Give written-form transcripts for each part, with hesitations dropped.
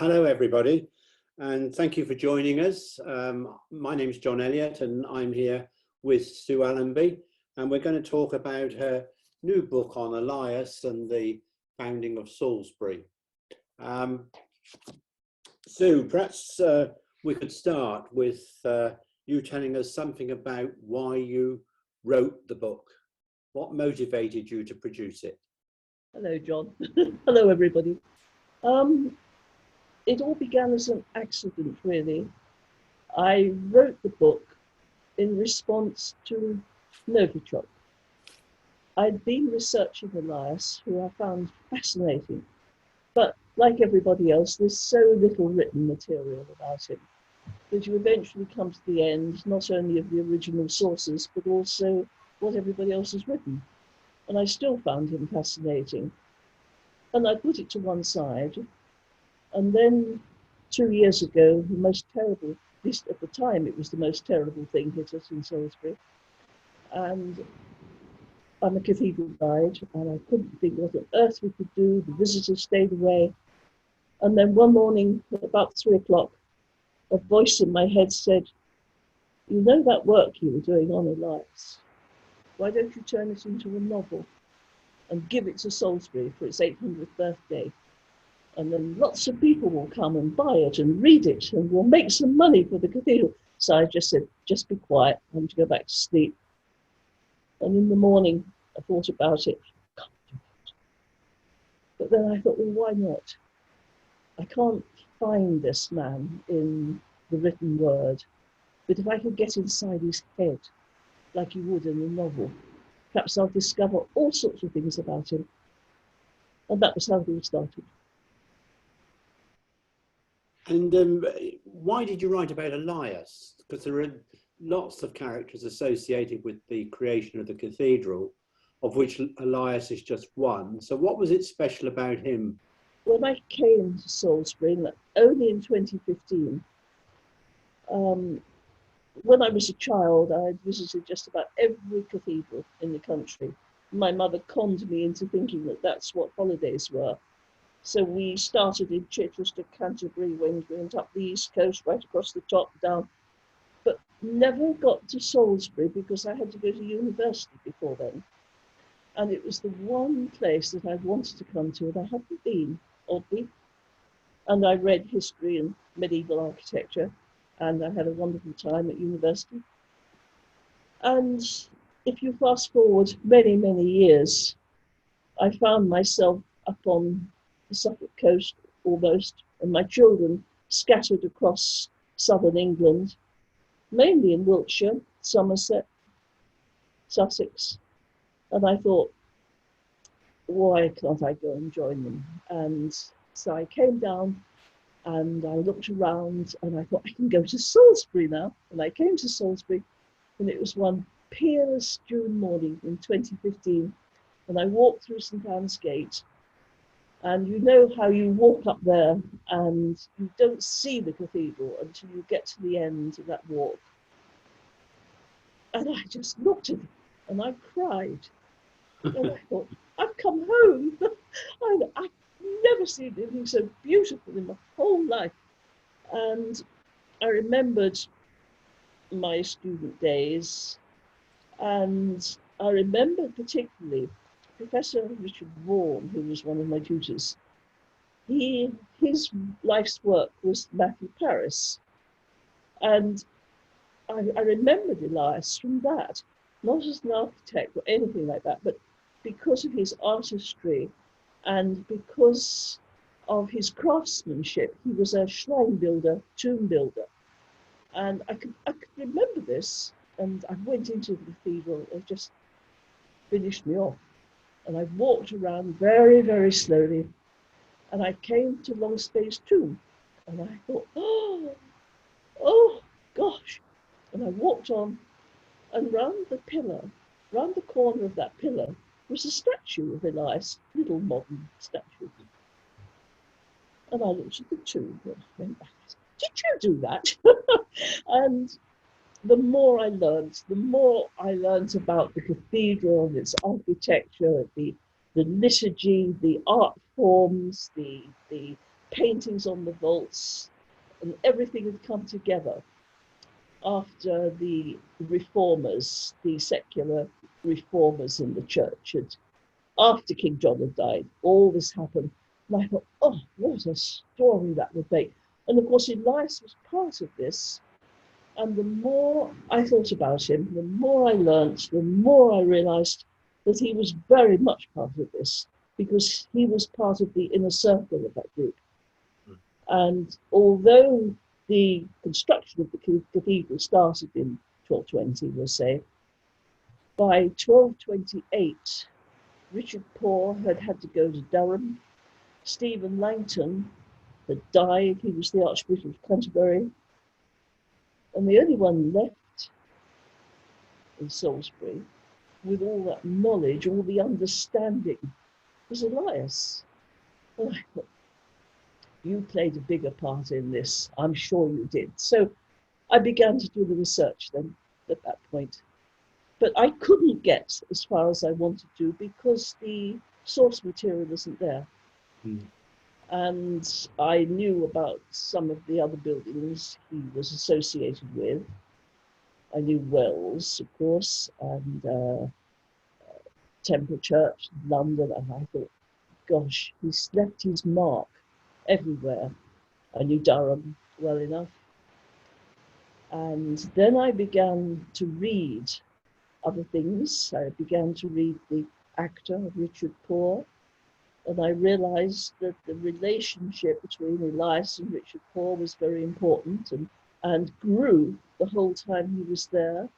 Hello, everybody, and thank you for joining us. My name is John Elliott, and I'm here with Sue Allenby, and we're going to talk about her new book on Elias and the founding of Salisbury. Sue, perhaps we could start with you telling us something about why you wrote the book. What motivated you to produce it? Hello, John. Hello, everybody. It all began as an accident, really. I wrote the book in response to Novichok. I'd been researching Elias, who I found fascinating, but like everybody else, there's so little written material about him that you eventually come to the end, not only of the original sources, but also what everybody else has written. And I still found him fascinating. And I put it to one side. And then 2 years ago, the most terrible, at least at the time, it was the most terrible thing hit us in Salisbury. And I'm a cathedral guide, and I couldn't think what on earth we could do. The visitors stayed away. And then one morning, at about 3 o'clock, a voice in my head said, "You know that work you were doing on Elias? Why don't you turn it into a novel and give it to Salisbury for its 800th birthday? And then lots of people will come and buy it and read it, and we'll make some money for the cathedral." So I just said, just be quiet, I'm to go back to sleep. And in the morning, I thought about it. I can't do it. But then I thought, well, why not? I can't find this man in the written word, but if I could get inside his head, like you would in a novel, perhaps I'll discover all sorts of things about him. And that was how it all started. And why did you write about Elias? Because there are lots of characters associated with the creation of the cathedral, of which Elias is just one. So what was it special about him? When I came to Salisbury, only in 2015, when I was a child, I had visited just about every cathedral in the country. My mother conned me into thinking that that's what holidays were. So we started in Chichester, Canterbury, went up the east coast, right across the top, down, but never got to Salisbury because I had to go to university before then. And it was the one place that I wanted to come to, and I hadn't been, oddly. And I read history and medieval architecture, and I had a wonderful time at university. And if you fast forward many, many years, I found myself up on the Suffolk coast almost, and my children scattered across southern England, mainly in Wiltshire, Somerset, Sussex. And I thought, why can't I go and join them? And so I came down and I looked around and I thought, I can go to Salisbury now. And I came to Salisbury, and it was one peerless June morning in 2015. And I walked through St. Anne's Gate. And you know how you walk up there and you don't see the cathedral until you get to the end of that walk. And I just looked at it and I cried. And I thought, I've come home. I've never seen anything so beautiful in my whole life. And I remembered my student days, and I remembered particularly Professor Richard Vaughan, who was one of my tutors. His life's work was Matthew Paris. And I remembered Elias from that, not as an architect or anything like that, but because of his artistry and because of his craftsmanship. He was a shrine builder, tomb builder. And I could remember this, and I went into the cathedral. It just finished me off. And I walked around very, very slowly, and I came to Longspace's tomb, and I thought, oh gosh. And I walked on, and round the round the corner of that pillar, was a statue of Elias, little modern statue. And I looked at the tomb and I went back and said, "Did you do that?" And the more I learned about the cathedral and its architecture, the liturgy, the art forms, the paintings on the vaults, and everything had come together after the reformers, the secular reformers in the church had, after King John had died, all this happened. And I thought, oh, what a story that would make. And of course, Elias was part of this. And the more I thought about him, the more I learnt, the more I realised that he was very much part of this, because he was part of the inner circle of that group. And although the construction of the cathedral started in 1220, we'll say, by 1228, Richard Poore had to go to Durham. Stephen Langton had died. He was the Archbishop of Canterbury. And the only one left in Salisbury with all that knowledge, all the understanding, was Elias. And I thought, you played a bigger part in this. I'm sure you did. So I began to do the research then at that point. But I couldn't get as far as I wanted to because the source material isn't there. And I knew about some of the other buildings he was associated with. I knew Wells, of course, and Temple Church, London, and I thought, gosh, he's left his mark everywhere. I knew Durham well enough. And then I began to read other things. I began to read the actor of Richard Poore, and I realized that the relationship between Elias and Richard Poore was very important and grew the whole time he was there.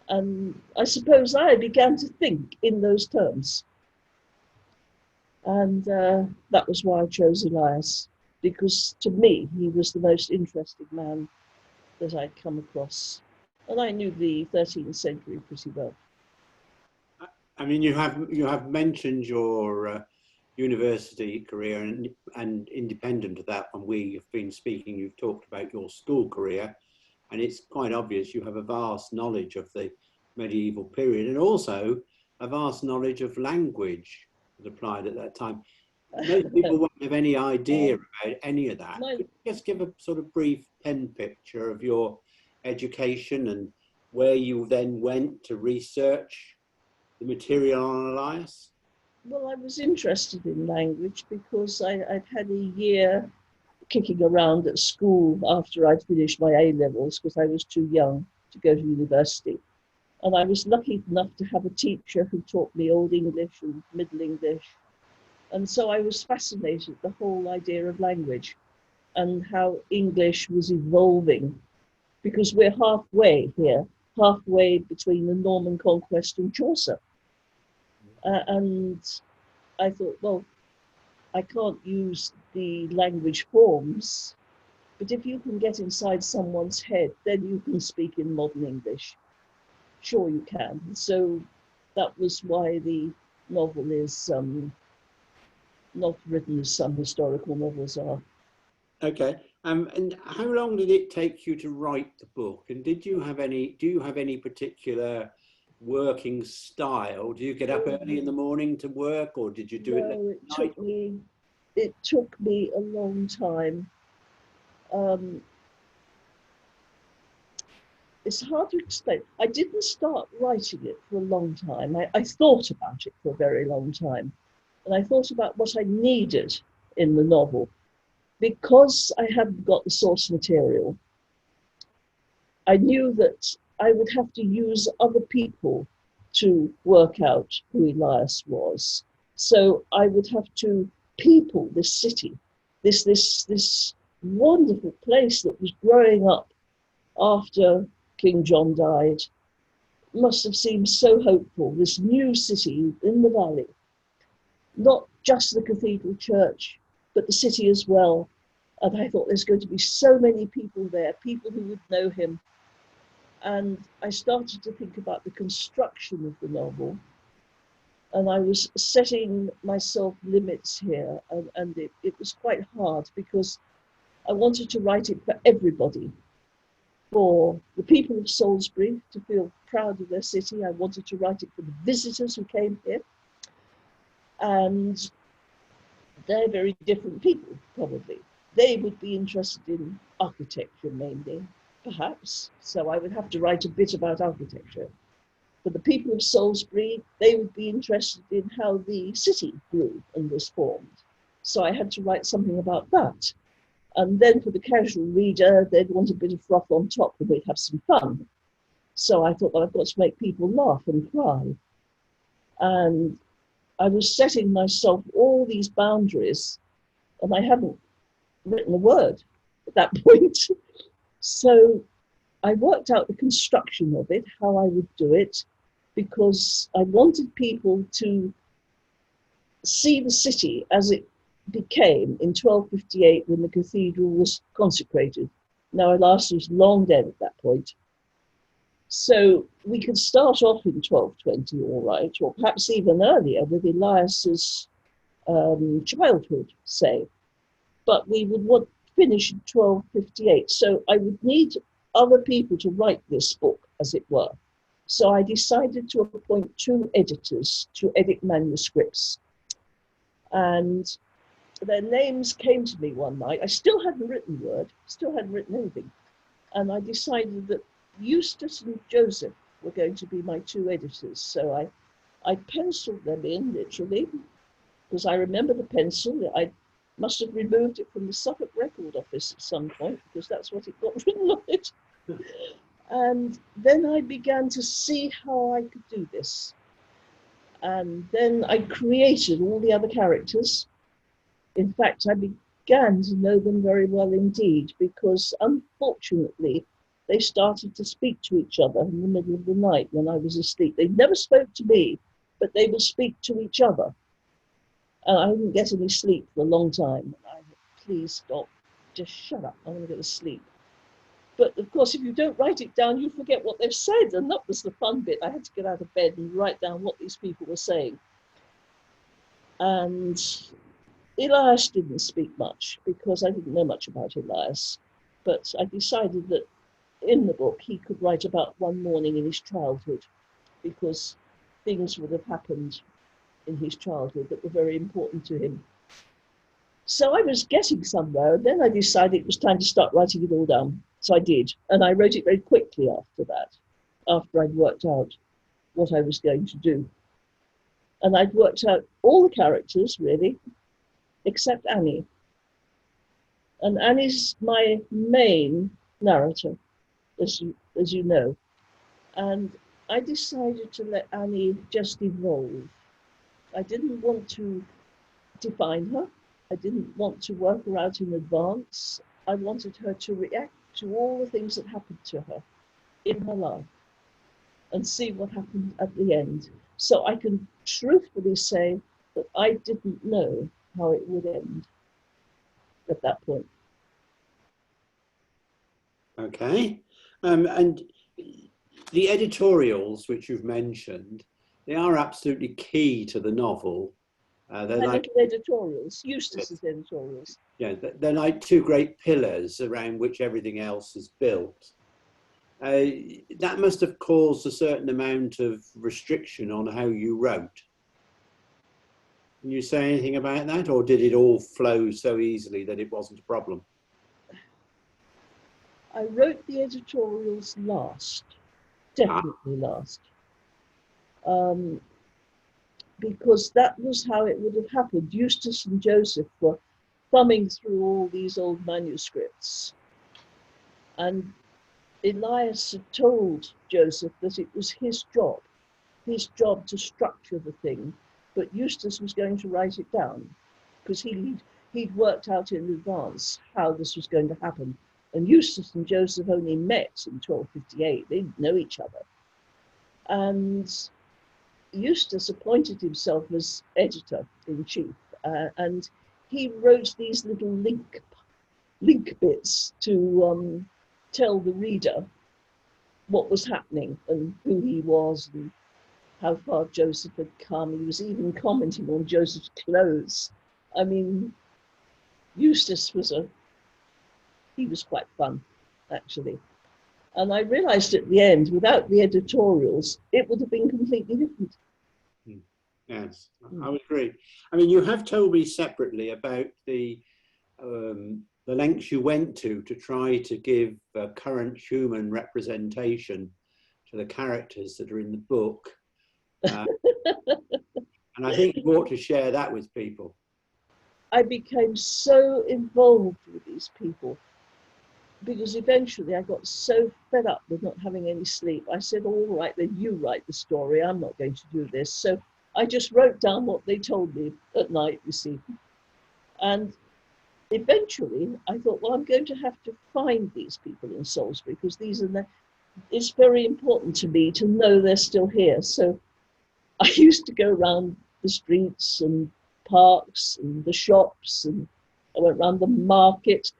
And I suppose I began to think in those terms. And that was why I chose Elias, because to me, he was the most interesting man that I'd come across. And I knew the 13th century pretty well. I mean, you have mentioned your university career, and independent of that, when we have been speaking, you've talked about your school career, and it's quite obvious you have a vast knowledge of the medieval period, and also a vast knowledge of language that applied at that time. Most people won't have any idea about any of that. No. Could you just give a sort of brief pen picture of your education and where you then went to research the material on Elias? Well, I was interested in language because I'd had a year kicking around at school after I'd finished my A-levels because I was too young to go to university. And I was lucky enough to have a teacher who taught me Old English and Middle English. And so I was fascinated with the whole idea of language and how English was evolving, because we're halfway here, halfway between the Norman Conquest and Chaucer. And I thought, well, I can't use the language forms, but if you can get inside someone's head, then you can speak in modern English. Sure you can. So that was why the novel is not written as some historical novels are. Okay. And how long did it take you to write the book? And do you have any particular working style? Do you get up early in the morning to work, or did you do it late at night? It took me a long time. It's hard to explain. I didn't start writing it for a long time. I thought about it for a very long time. And I thought about what I needed in the novel. Because I hadn't got the source material, I knew that I would have to use other people to work out who Elias was. So I would have to people this city, this wonderful place that was growing up after King John died. Must have seemed so hopeful, this new city in the valley. Not just the cathedral church, but the city as well. And I thought there's going to be so many people there, people who would know him. And I started to think about the construction of the novel. And I was setting myself limits here. And it was quite hard because I wanted to write it for everybody. For the people of Salisbury to feel proud of their city. I wanted to write it for the visitors who came here. And they're very different people, probably. They would be interested in architecture mainly, perhaps. So I would have to write a bit about architecture. For the people of Salisbury, they would be interested in how the city grew and was formed. So I had to write something about that. And then for the casual reader, they'd want a bit of froth on top and we'd have some fun. So I thought, well, I've got to make people laugh and cry. And I was setting myself all these boundaries, and I hadn't written a word at that point. So I worked out the construction of it, how I would do it, because I wanted people to see the city as it became in 1258 when the cathedral was consecrated. Now, Elias was long dead at that point. So we could start off in 1220, all right, or perhaps even earlier with Elias's childhood, say. But we would want to finish in 1258. So I would need other people to write this book, as it were. So I decided to appoint 2 editors to edit manuscripts. And their names came to me one night. I still hadn't written a word, still hadn't written anything. And I decided that Eustace and Joseph were going to be my 2 editors. So I penciled them in, literally, because I remember the pencil. I must have removed it from the Suffolk Record Office at some point, because that's what it got written on it. And then I began to see how I could do this. And then I created all the other characters. In fact, I began to know them very well indeed, because unfortunately, they started to speak to each other in the middle of the night when I was asleep. They never spoke to me, but they would speak to each other. And I didn't get any sleep for a long time. I said, please stop, just shut up, I want to go to sleep. But of course, if you don't write it down, you forget what they've said. And that was the fun bit. I had to get out of bed and write down what these people were saying. And Elias didn't speak much because I didn't know much about Elias. But I decided that in the book, he could write about one morning in his childhood, because things would have happened in his childhood that were very important to him. So I was getting somewhere, and then I decided it was time to start writing it all down. So I did, and I wrote it very quickly after that, after I'd worked out what I was going to do. And I'd worked out all the characters, really, except Annie. And Annie's my main narrator, as you know. And I decided to let Annie just evolve. I didn't want to define her. I didn't want to work her out in advance. I wanted her to react to all the things that happened to her in her life and see what happened at the end. So I can truthfully say that I didn't know how it would end at that point. Okay. And the editorials, which you've mentioned, they are absolutely key to the novel. They're like editorials, Eustace's editorials. Yeah, they're like 2 great pillars around which everything else is built. That must have caused a certain amount of restriction on how you wrote. Can you say anything about that, or did it all flow so easily that it wasn't a problem? I wrote the editorials last, definitely last. Because that was how it would have happened. Eustace and Joseph were thumbing through all these old manuscripts. And Elias had told Joseph that it was his job to structure the thing, but Eustace was going to write it down, because he'd worked out in advance how this was going to happen. And Eustace and Joseph only met in 1258. They didn't know each other. And Eustace appointed himself as editor-in-chief, and he wrote these little link bits to tell the reader what was happening and who he was and how far Joseph had come. He was even commenting on Joseph's clothes. I mean, Eustace was quite fun, actually. And I realized at the end, without the editorials, it would have been completely different. Yes, I would agree. I mean, you have told me separately about the lengths you went to try to give a current human representation to the characters that are in the book. And I think you ought to share that with people. I became so involved with these people because eventually I got so fed up with not having any sleep. I said, all right, then you write the story. I'm not going to do this. So I just wrote down what they told me at night, you see. And eventually I thought, well, I'm going to have to find these people in Salisbury because it's very important to me to know they're still here. So I used to go around the streets and parks and the shops, and I went around the market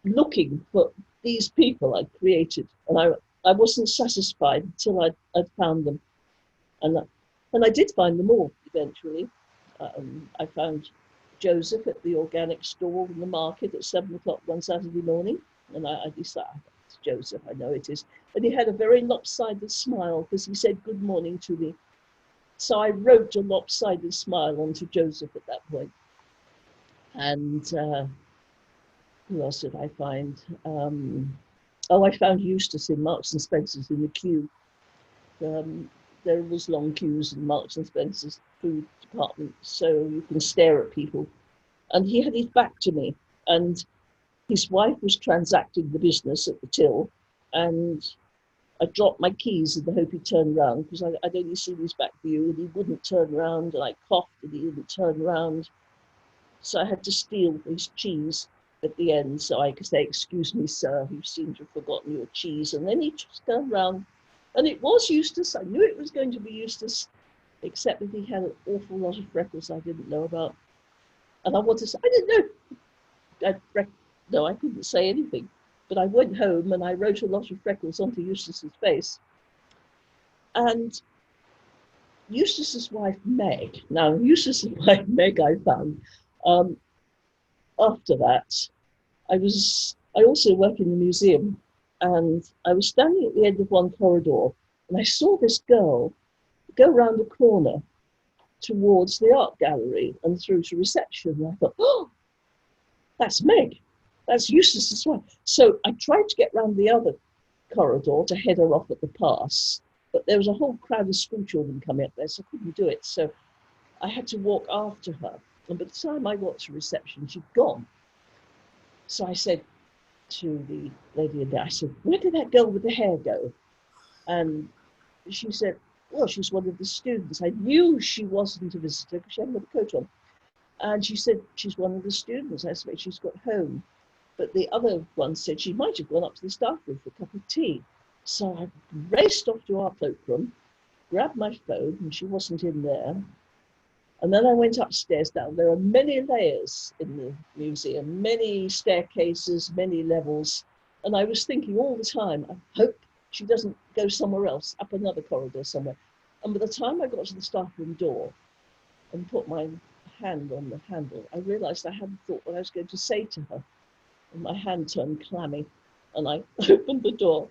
looking for these people I'd created. And I wasn't satisfied until I'd found them. And I did find them all eventually. I found Joseph at the organic stall in the market at 7 o'clock one Saturday morning. And I decided, it's Joseph, I know it is. And he had a very lopsided smile because he said good morning to me. So I wrote a lopsided smile onto Joseph at that point. And who else did I find? I found Eustace in Marks and Spencer's in the queue. There was long queues in Marks and Spencer's food department, so you can stare at people. And he had his back to me, and his wife was transacting the business at the till, and I dropped my keys in the hope he'd turn around because I'd only seen his back view, and he wouldn't turn around, and I coughed and he didn't turn around. So I had to steal his cheese at the end, so I could say, excuse me, sir, you seem to have forgotten your cheese. And then he just turned around, and it was Eustace. I knew it was going to be Eustace, except that he had an awful lot of freckles I didn't know about. And I wanted to say, I didn't know. No, I couldn't say anything. But I went home and I wrote a lot of freckles onto Eustace's face. And Eustace's wife, Meg. Now, Eustace's wife, Meg, I found. After that, I also work in the museum, and I was standing at the end of one corridor, and I saw this girl go round a corner towards the art gallery and through to reception. And I thought, oh, that's Meg. That's Eustace's wife. So I tried to get round the other corridor to head her off at the pass, but there was a whole crowd of school children coming up there, so I couldn't do it. So I had to walk after her. And by the time I got to reception, she'd gone. So I said to the lady in there, I said, where did that girl with the hair go? And she said, well, she's one of the students. I knew she wasn't a visitor because she hadn't got a coat on. And she said, she's one of the students. I expect she's got home. But the other one said she might have gone up to the staff room for a cup of tea. So I raced off to our cloakroom, grabbed my phone, and she wasn't in there. And then I went upstairs. Now, there are many layers in the museum, many staircases, many levels. And I was thinking all the time, I hope she doesn't go somewhere else, up another corridor somewhere. And by the time I got to the staff room door and put my hand on the handle, I realized I hadn't thought what I was going to say to her. And my hand turned clammy, and I opened the door.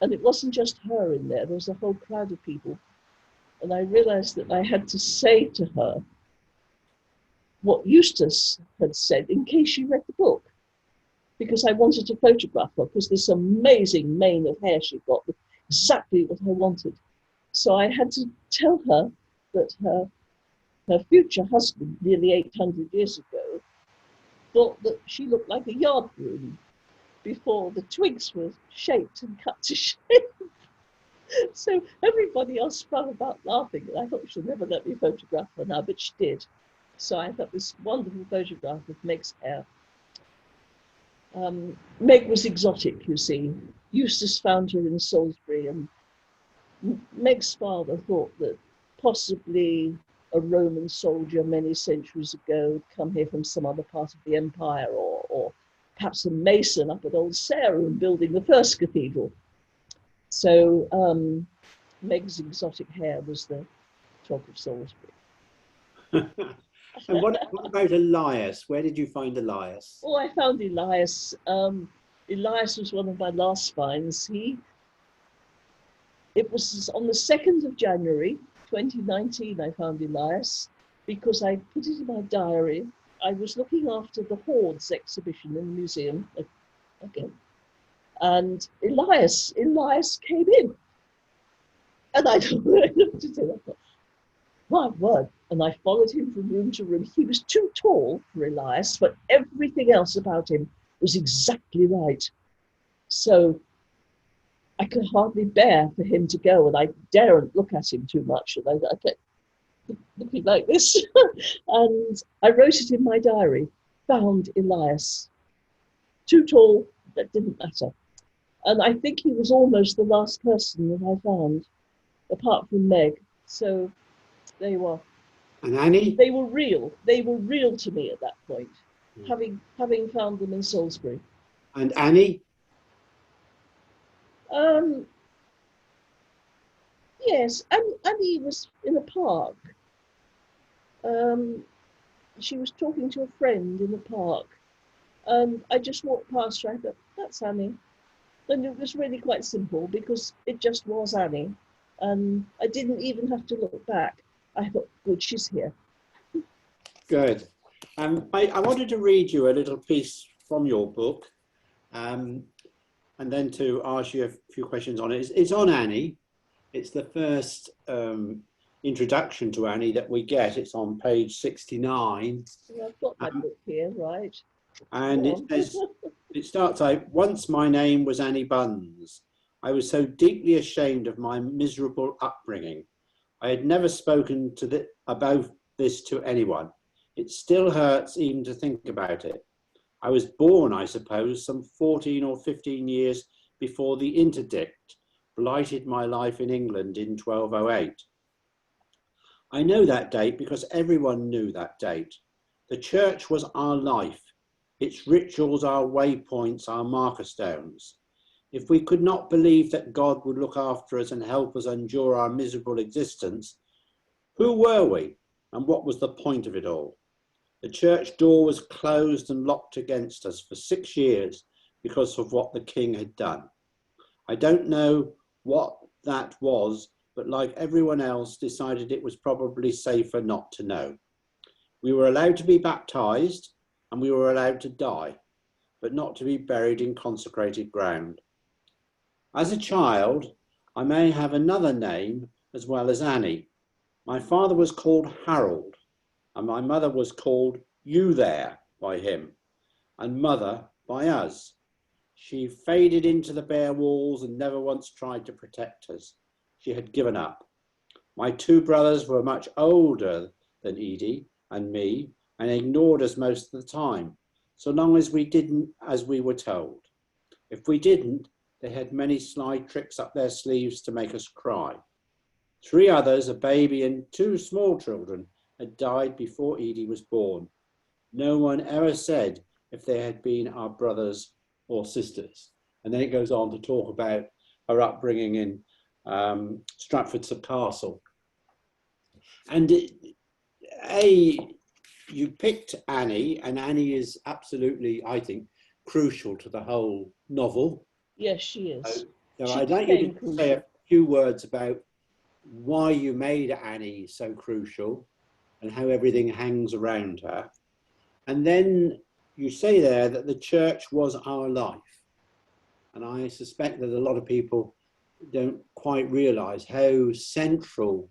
And it wasn't just her in there was a whole crowd of people. And I realized that I had to say to her what Eustace had said in case she read the book, because I wanted to photograph her, because this amazing mane of hair she got, exactly what I wanted. So I had to tell her that her future husband, nearly 800 years ago, thought that she looked like a yard broom before the twigs were shaped and cut to shape. So everybody else fell about laughing, and I thought she'll never let me photograph her now, but she did. So I got this wonderful photograph of Meg's hair. Meg was exotic, you see. Eustace found her in Salisbury, and Meg's father thought that possibly a Roman soldier many centuries ago had come here from some other part of the empire, or perhaps a mason up at Old Sarum building the first cathedral. So Meg's exotic hair was the talk of Salisbury. And what about Elias? Where did you find Elias? Oh, I found Elias. Elias was one of my last finds. It was on the 2nd of January, 2019 I found Elias because I put it in my diary. I was looking after the Hordes exhibition in the museum again, and Elias came in, and I looked at him. I thought, my word! And I followed him from room to room. He was too tall for Elias, but everything else about him was exactly right. So I could hardly bear for him to go, and I daren't look at him too much. And I kept looking like this. And I wrote it in my diary, found Elias. Too tall, that didn't matter. And I think he was almost the last person that I found, apart from Meg. So there you are. And Annie? They were real. They were real to me at that point, having found them in Salisbury. And Annie? Yes, Annie was in a park. She was talking to a friend in the park. I just walked past her. I thought, that's Annie. And it was really quite simple because it just was Annie. And I didn't even have to look back. I thought, good, she's here. Good. I wanted to read you a little piece from your book, and then to ask you a few questions on it. It's on Annie. It's the first introduction to Annie that we get. It's on page 69. Well, I've got my book here, right? And it says, it starts out, once my name was Annie Buns. I was so deeply ashamed of my miserable upbringing. I had never spoken about this to anyone. It still hurts even to think about it. I was born, I suppose, some 14 or 15 years before the interdict blighted my life in England in 1208. I know that date because everyone knew that date. The church was our life, its rituals our waypoints, our marker stones. If we could not believe that God would look after us and help us endure our miserable existence, who were we and what was the point of it all? The church door was closed and locked against us for 6 years because of what the king had done. I don't know what that was, but like everyone else, decided it was probably safer not to know. We were allowed to be baptized and we were allowed to die, but not to be buried in consecrated ground. As a child, I may have another name as well as Annie. My father was called Harold, and my mother was called You There by him, and Mother by us. She faded into the bare walls and never once tried to protect us. She had given up. My 2 brothers were much older than Edie and me and ignored us most of the time, so long as we didn't as we were told. If we didn't, they had many sly tricks up their sleeves to make us cry. 3 others, a baby and 2 small children, had died before Edie was born. No one ever said if they had been our brothers or sisters. And then it goes on to talk about her upbringing in Stratford-sub-Castle. And you picked Annie, and Annie is absolutely, I think, crucial to the whole novel. Yes, she is. So I'd like you to say a few words about why you made Annie so crucial and how everything hangs around her. And then you say there that the church was our life. And I suspect that a lot of people don't quite realise how central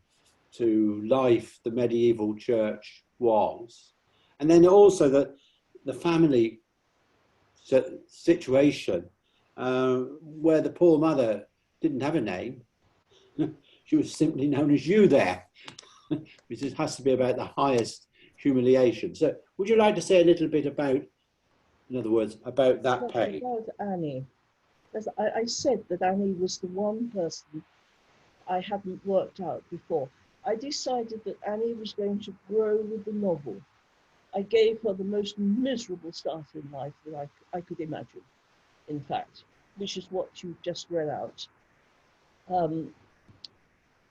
to life the medieval church was. And then also that the family situation where the poor mother didn't have a name. She was simply known as You There, which has to be about the highest humiliation. So would you like to say a little bit about, in other words, about that page? About Annie. As I said that Annie was the one person I hadn't worked out before. I decided that Annie was going to grow with the novel. I gave her the most miserable start in life that I could imagine, in fact, which is what you just read out.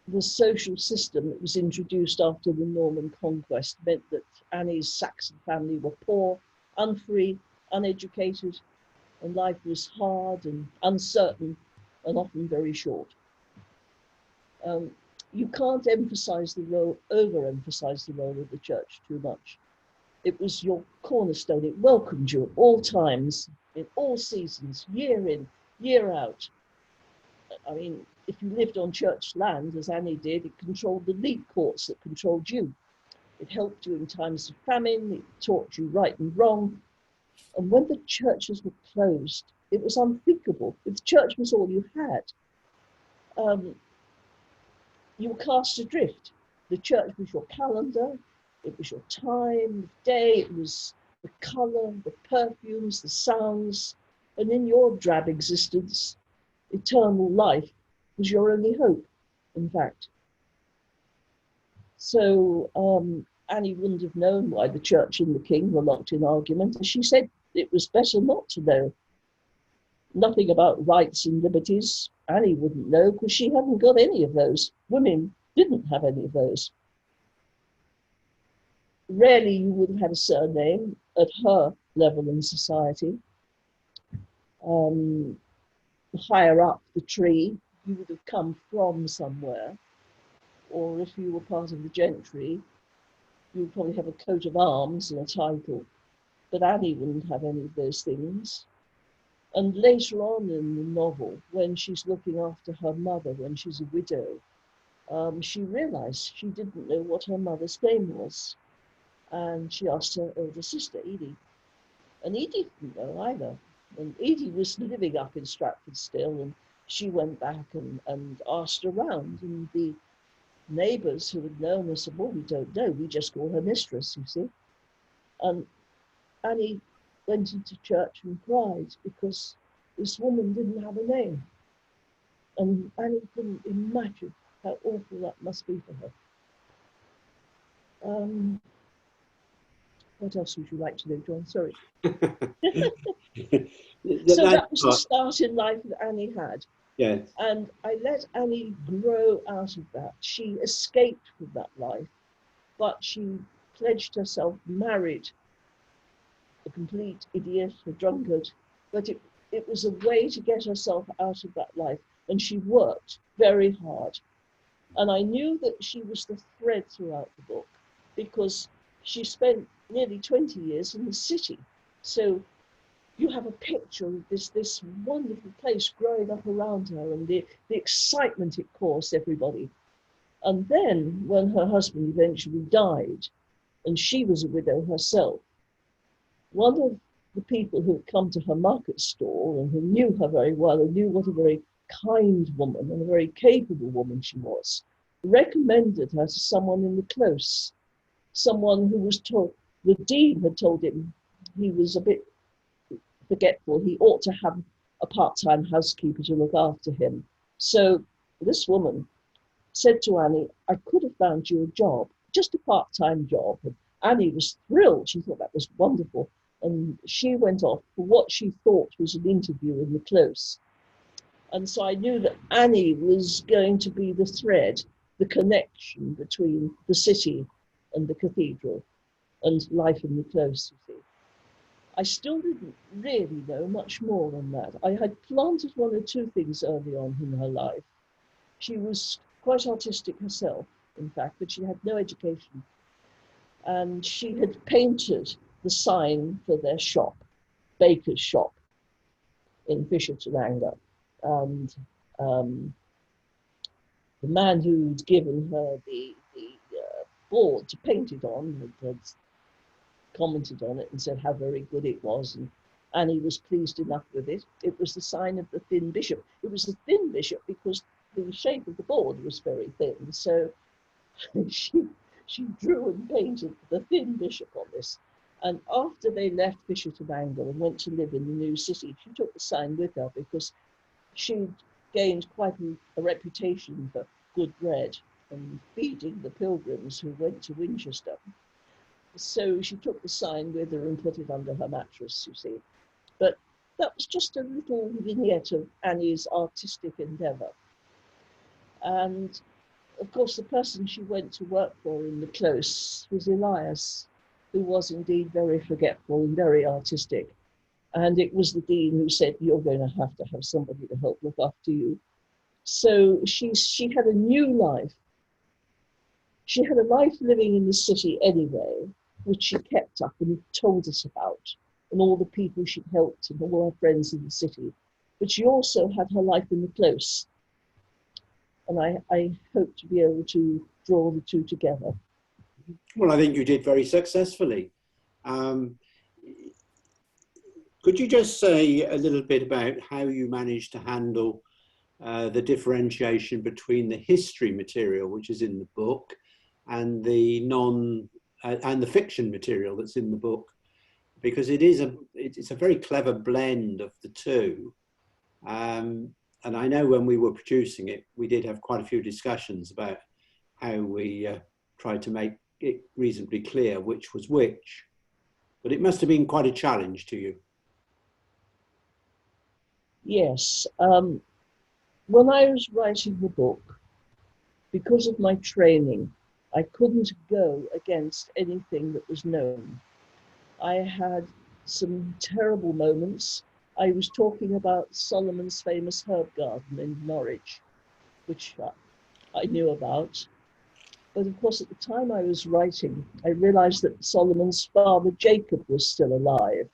The social system that was introduced after the Norman conquest meant that Annie's Saxon family were poor, unfree, uneducated, and life was hard and uncertain and often very short. you can't overemphasize the role of the church too much. It was your cornerstone. It welcomed you at all times, in all seasons, year in, year out. I mean, if you lived on church land, as Annie did, it controlled the lead courts that controlled you. It helped you in times of famine. It taught you right and wrong. And when the churches were closed, it was unthinkable. If the church was all you had, you were cast adrift. The church was your calendar. It was your time of day. It was the colour, the perfumes, the sounds. And in your drab existence, eternal life was your only hope, in fact. So Annie wouldn't have known why the church and the king were locked in argument. And she said it was better not to know. Nothing about rights and liberties. Annie wouldn't know because she hadn't got any of those. Women didn't have any of those. Rarely you would have had a surname at her level in society. Higher up the tree, you would have come from somewhere. Or if you were part of the gentry, you would probably have a coat of arms and a title. But Annie wouldn't have any of those things. And later on in the novel, when she's looking after her mother, when she's a widow, she realized she didn't know what her mother's name was. And she asked her older sister, Edie. And Edie didn't know either. And Edie was living up in Stratford still, and she went back and asked around. And the neighbours who had known her said, well, we don't know, we just call her mistress, you see. And Annie went into church and cried because this woman didn't have a name. And Annie couldn't imagine how awful that must be for her. What else would you like to know, John? Sorry. So that was the start in life that Annie had. Yes. And I let Annie grow out of that. She escaped from that life, but she pledged herself, married a complete idiot, a drunkard. But it was a way to get herself out of that life. And she worked very hard. And I knew that she was the thread throughout the book because she spent nearly 20 years in the city. So you have a picture of this wonderful place growing up around her and the excitement it caused everybody. And then when her husband eventually died and she was a widow herself, one of the people who had come to her market stall and who knew her very well and knew what a very kind woman and a very capable woman she was, recommended her to someone in the close, someone who was told, the dean had told him he was a bit forgetful, he ought to have a part-time housekeeper to look after him. So this woman said to Annie, I could have found you a job, just a part-time job. And Annie was thrilled, she thought that was wonderful. And she went off for what she thought was an interview in the close. And so I knew that Annie was going to be the thread, the connection between the city and the cathedral and life in the close, you see. I still didn't really know much more than that. I had planted one or two things early on in her life. She was quite artistic herself, in fact, but she had no education. And she had painted the sign for their shop, baker's shop, in Fisherton Anger. And the man who'd given her the board to paint it on had commented on it and said how very good it was, and Annie was pleased enough with it. It was the sign of the thin bishop. It was the thin bishop because the shape of the board was very thin, so she drew and painted the thin bishop on this. And after they left Fisherton Anger and went to live in the new city, she took the sign with her because she'd gained quite a reputation for good bread and feeding the pilgrims who went to Winchester. So she took the sign with her and put it under her mattress, you see. But that was just a little vignette of Annie's artistic endeavour. And of course, the person she went to work for in the close was Elias, who was indeed very forgetful and very artistic. And it was the dean who said, you're going to have somebody to help look after you. So she had a new life She had a life living in the city anyway, which she kept up and told us about, and all the people she'd helped and all her friends in the city. But she also had her life in the close. And I hope to be able to draw the two together. Well, I think you did very successfully. Could you just say a little bit about how you managed to handle the differentiation between the history material, which is in the book, and the and the fiction material that's in the book? Because it's a very clever blend of the two. And I know when we were producing it, we did have quite a few discussions about how we tried to make it reasonably clear which was which. But it must have been quite a challenge to you. Yes. When I was writing the book, because of my training, I couldn't go against anything that was known. I had some terrible moments. I was talking about Solomon's famous herb garden in Norwich, which I knew about. But of course, at the time I was writing, I realized that Solomon's father, Jacob, was still alive.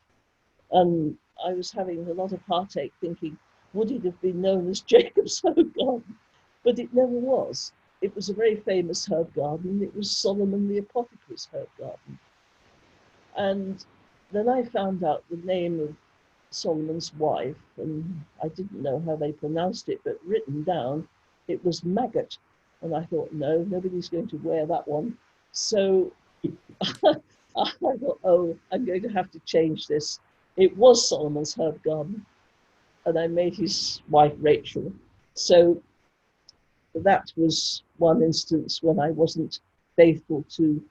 And I was having a lot of heartache thinking, would it have been known as Jacob's herb garden? But it never was. It was a very famous herb garden. It was Solomon the apothecary's herb garden. And then I found out the name of Solomon's wife, and I didn't know how they pronounced it, but written down, it was Maggot. And I thought, no, nobody's going to wear that one. So I thought, oh, I'm going to have to change this. It was Solomon's herb garden, and I made his wife Rachel. So that was one instance when I wasn't faithful to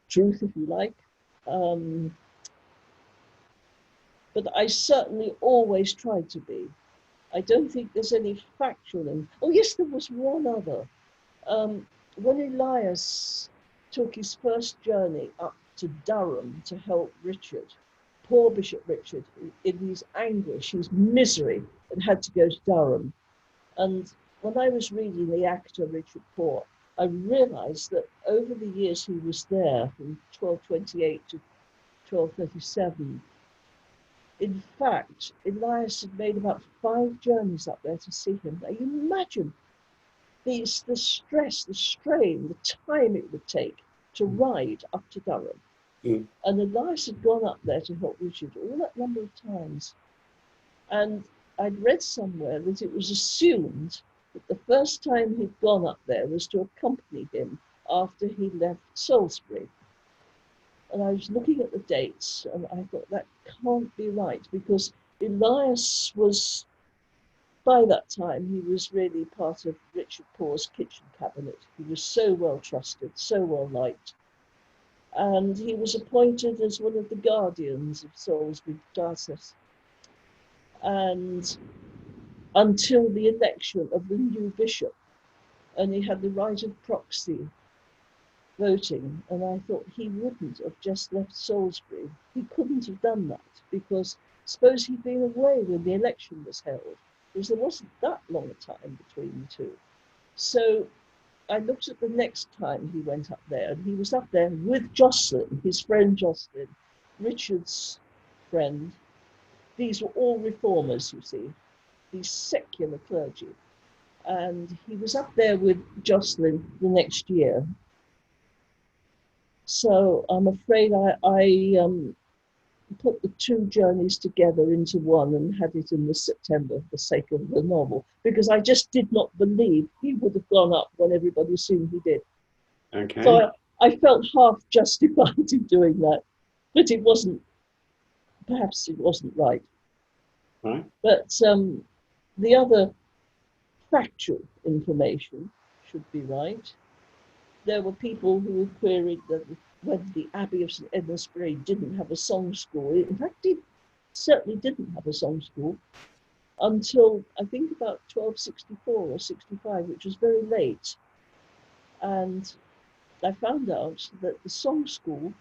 truth, if you like. But I certainly always tried to be. I don't think there's any factual. Oh, yes, there was one other. When Elias took his first journey up to Durham to help Richard, poor Bishop Richard, in his anguish, his misery, and had to go to Durham. And when I was reading the actor Richard Poor, I realized that over the years he was there, from 1228 to 1237, in fact, Elias had made about 5 journeys up there to see him. Now you imagine the stress, the strain, the time it would take to ride up to Durham. Mm. And Elias had gone up there to help Richard all that number of times. And I'd read somewhere that it was assumed that the first time he'd gone up there was to accompany him after he left Salisbury. And I was looking at the dates and I thought that can't be right, because Elias was, by that time, he was really part of Richard Poor's kitchen cabinet. He was so well trusted, so well liked. And he was appointed as one of the guardians of Salisbury Diocese. And until the election of the new bishop, and he had the right of proxy voting, and I thought he wouldn't have just left Salisbury. He couldn't have done that, because suppose he'd been away when the election was held, because there wasn't that long a time between the two. So I looked at the next time he went up there, and he was up there with Jocelyn, his friend Jocelyn, Richard's friend. These were all reformers, you see, these secular clergy. And he was up there with Jocelyn the next year. So I'm afraid I put the 2 journeys together into one and had it in September for the sake of the novel, because I just did not believe he would have gone up when everybody assumed he did. Okay. So I felt half justified in doing that, but it wasn't, perhaps it wasn't right. Right. But the other factual information should be right. There were people who queried that whether the Abbey of St Edmundsbury didn't have a song school. In fact, it certainly didn't have a song school until I think about 1264 or 65, which was very late. And I found out that the song school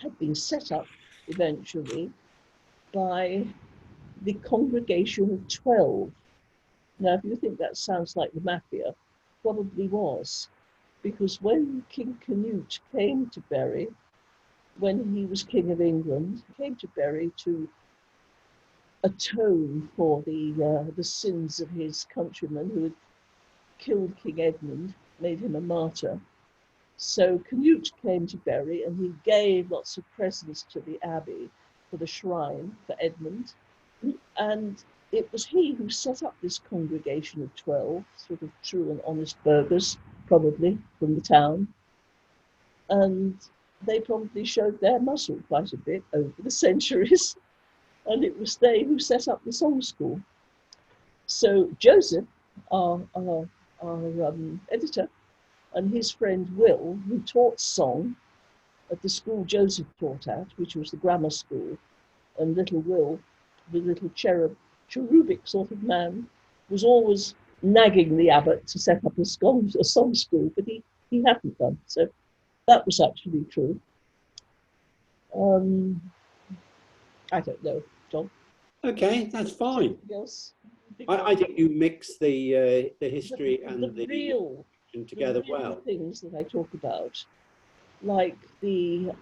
had been set up eventually by the Congregation of 12. Now, if you think that sounds like the mafia, probably was. because when King Canute came to Bury, when he was King of England, he came to Bury to atone for the sins of his countrymen who had killed King Edmund, made him a martyr. So Canute came to Bury and he gave lots of presents to the abbey for the shrine for Edmund. And it was he who set up this congregation of 12, sort of true and honest burghers, probably from the town. And they probably showed their muscle quite a bit over the centuries. And it was they who set up the song school. So Joseph, our editor, and his friend Will, who taught song at the school Joseph taught at, which was the grammar school, and little Will, the little cherubic sort of man, was always nagging the abbot to set up a song school, but he hadn't done. So that was actually true. I don't know, John. Okay, that's fine. Else? I think you mix the history and the real together well. Things that I talk about, like the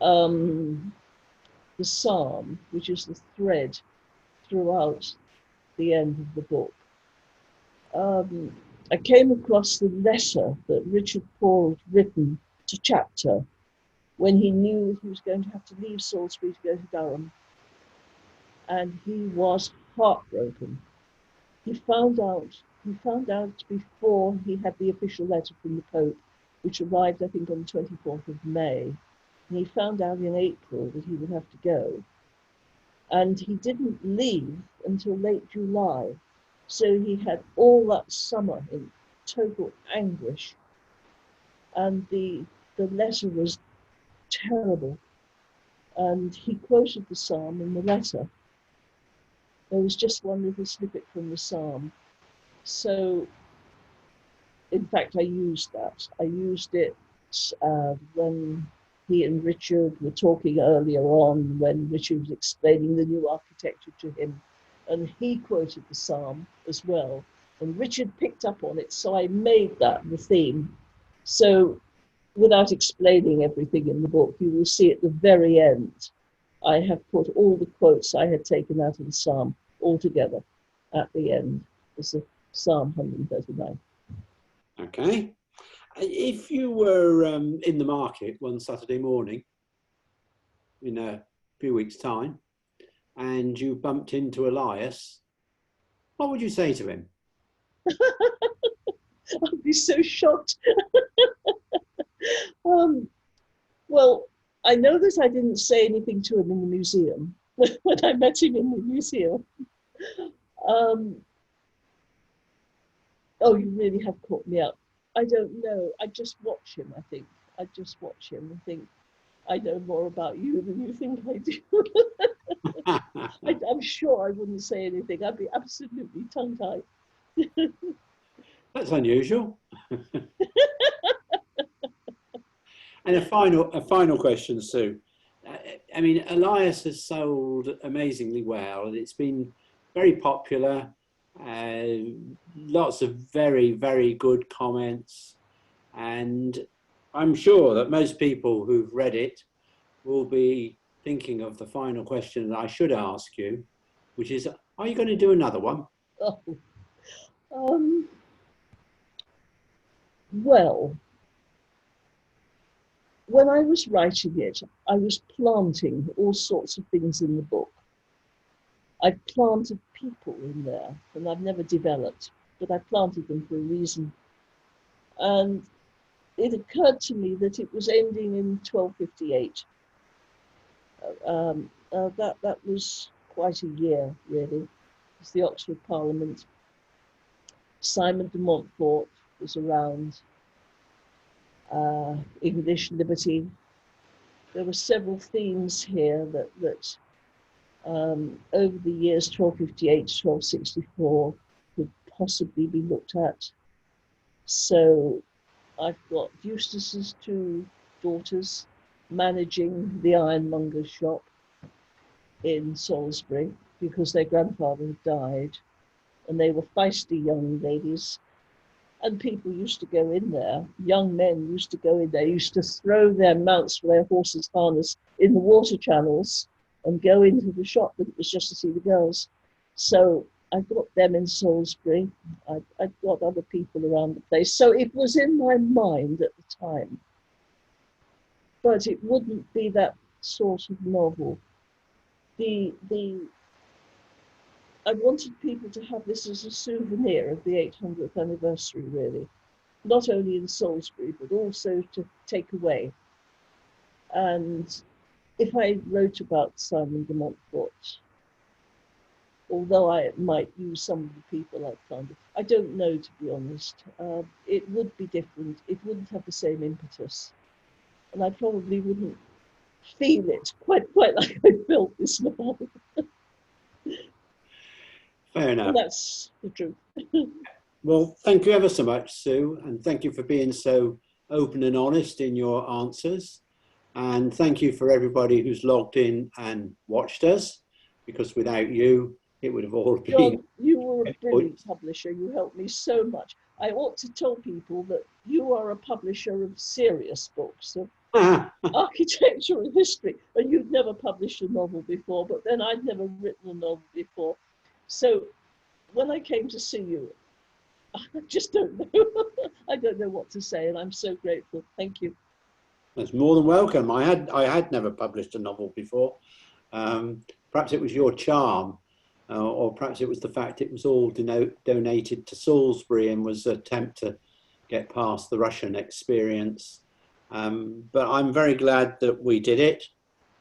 psalm, which is the thread throughout the end of the book. I came across the letter that Richard Paul had written to Chapter when he knew that he was going to have to leave Salisbury to go to Durham. And he was heartbroken. He found out before he had the official letter from the Pope, which arrived, I think, on the 24th of May. And he found out in April that he would have to go. And he didn't leave until late July. So he had all that summer in total anguish. And the letter was terrible. And he quoted the psalm in the letter. There was just one little snippet from the psalm. So, in fact, I used that. I used it when he and Richard were talking earlier on, when Richard was explaining the new architecture to him. And he quoted the psalm as well. And Richard picked up on it, so I made that the theme. So, without explaining everything in the book, you will see at the very end, I have put all the quotes I had taken out of the psalm all together at the end. It's a Psalm 139. Okay. If you were in the market one Saturday morning in a few weeks' time and you bumped into Elias, what would you say to him? I'd be so shocked. Well, I know that I didn't say anything to him in the museum when I met him in the museum. Oh, you really have caught me up. I don't know. I just watch him, I think. I just watch him and think, I know more about you than you think I do. I'm sure I wouldn't say anything. I'd be absolutely tongue-tied. That's unusual. And a final question, Sue. I mean, Elias has sold amazingly well, and it's been very popular. Lots of very, very good comments, and I'm sure that most people who've read it will be thinking of the final question that I should ask you, which is, are you going to do another one? Oh. Well, when I was writing it, I was planting all sorts of things in the book. I planted people in there, and I've never developed, but I planted them for a reason. And it occurred to me that it was ending in 1258. That was quite a year, really. It was the Oxford Parliament. Simon de Montfort was around. English liberty. There were several themes here that over the years 1258 to 1264 could possibly be looked at. So I've got Eustace's two daughters managing the ironmonger's shop in Salisbury because their grandfather had died, and they were feisty young ladies. And people used to go in there, young men used to go in there, used to throw their mounts for their horses' harness in the water channels and go into the shop, but it was just to see the girls. So I got them in Salisbury. I got other people around the place. So it was in my mind at the time. But it wouldn't be that sort of novel. I wanted people to have this as a souvenir of the 800th anniversary, really. Not only in Salisbury, but also to take away. And if I wrote about Simon de Montfort, although I might use some of the people I've found, I don't know, to be honest. It would be different. It wouldn't have the same impetus. And I probably wouldn't feel it quite like I felt this novel. Fair enough. And that's the truth. Well, thank you ever so much, Sue, and thank you for being so open and honest in your answers. And thank you for everybody who's logged in and watched us, because without you, it would have all been... John, you were a brilliant publisher. You helped me so much. I ought to tell people that you are a publisher of serious books, of architecture and history, and you'd never published a novel before, but then I'd never written a novel before. So when I came to see you, I just don't know. I don't know what to say, and I'm so grateful. Thank you. That's more than welcome. I had never published a novel before. Perhaps it was your charm, or perhaps it was the fact it was all donated to Salisbury and was an attempt to get past the Russian experience. But I'm very glad that we did it.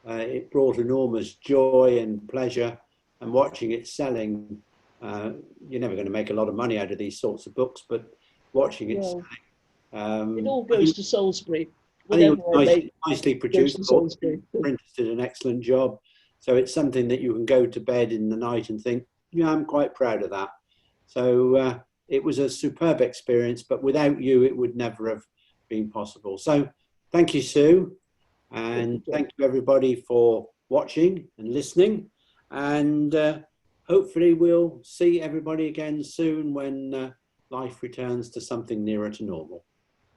It brought enormous joy and pleasure, and watching it selling, you're never going to make a lot of money out of these sorts of books, but watching it selling. It all goes to Salisbury. I think it was nicely produced. The printer did an excellent job. So it's something that you can go to bed in the night and think, yeah, I'm quite proud of that. So it was a superb experience, but without you, it would never have been possible. So thank you, Sue. And thank you, everybody, for watching and listening. And hopefully we'll see everybody again soon when life returns to something nearer to normal.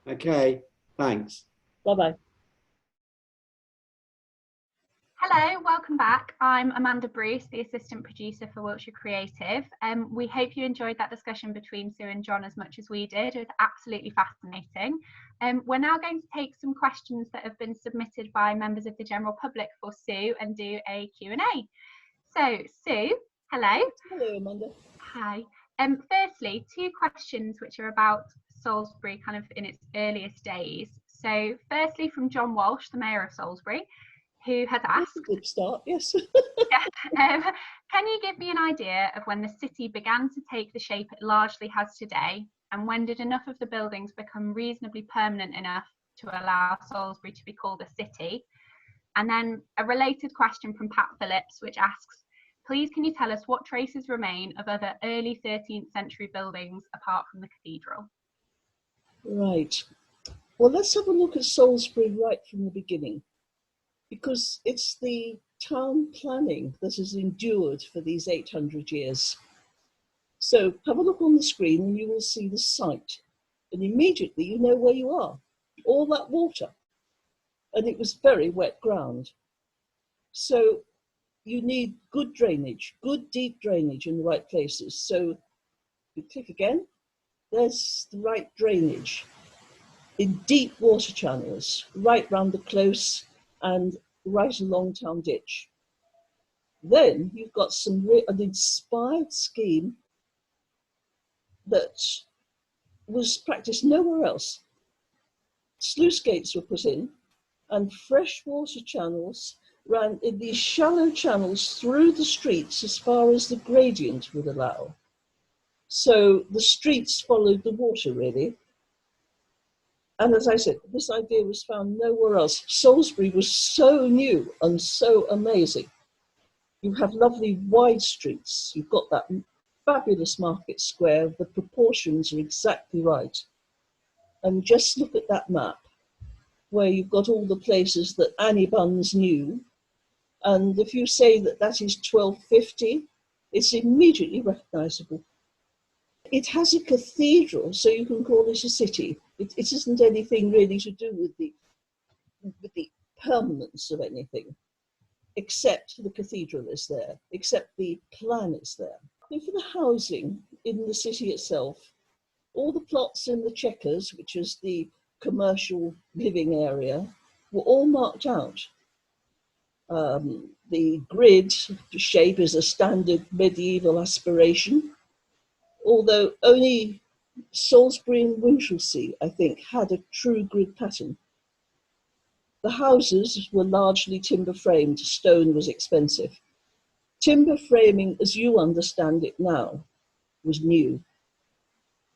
Okay, thanks. Bye-bye. Hello, welcome back. I'm Amanda Bruce, the assistant producer for Wiltshire Creative. We hope you enjoyed that discussion between Sue and John as much as we did. It was absolutely fascinating. We're now going to take some questions that have been submitted by members of the general public for Sue and do a Q&A. So, Sue, hello. Hello, Amanda. Hi. Firstly, two questions which are about Salisbury kind of in its earliest days. So, firstly, from John Walsh, the Mayor of Salisbury, who has asked... That's a good start, yes. Can you give me an idea of when the city began to take the shape it largely has today, and when did enough of the buildings become reasonably permanent enough to allow Salisbury to be called a city? And then a related question from Pat Phillips, which asks, please can you tell us what traces remain of other early 13th century buildings apart from the cathedral? Right. Well, let's have a look at Salisbury right from the beginning, because it's the town planning that has endured for these 800 years. So have a look on the screen and you will see the site, and immediately you know where you are. All that water, and it was very wet ground. So you need good drainage, good deep drainage in the right places. So you click again, there's the right drainage in deep water channels, right round the close and right along Town Ditch. Then you've got an inspired scheme that was practiced nowhere else. Sluice gates were put in, and fresh water channels ran in these shallow channels through the streets as far as the gradient would allow. So the streets followed the water, really. And as I said, this idea was found nowhere else. Salisbury was so new and so amazing. You have lovely wide streets. You've got that fabulous market square. The proportions are exactly right. And just look at that map, where you've got all the places that Annie Bunns knew. And if you say that that is 1250, it's immediately recognisable. it has a cathedral, so you can call it a city. It isn't anything really to do with the permanence of anything, except the cathedral is there, except the plan is there. And for the housing in the city itself, all the plots in the Chequers, which is the commercial living area, were all marked out. The grid shape is a standard medieval aspiration, although only Salisbury and Winchelsea, I think, had a true grid pattern. The houses were largely timber framed, stone was expensive. Timber framing, as you understand it now, was new.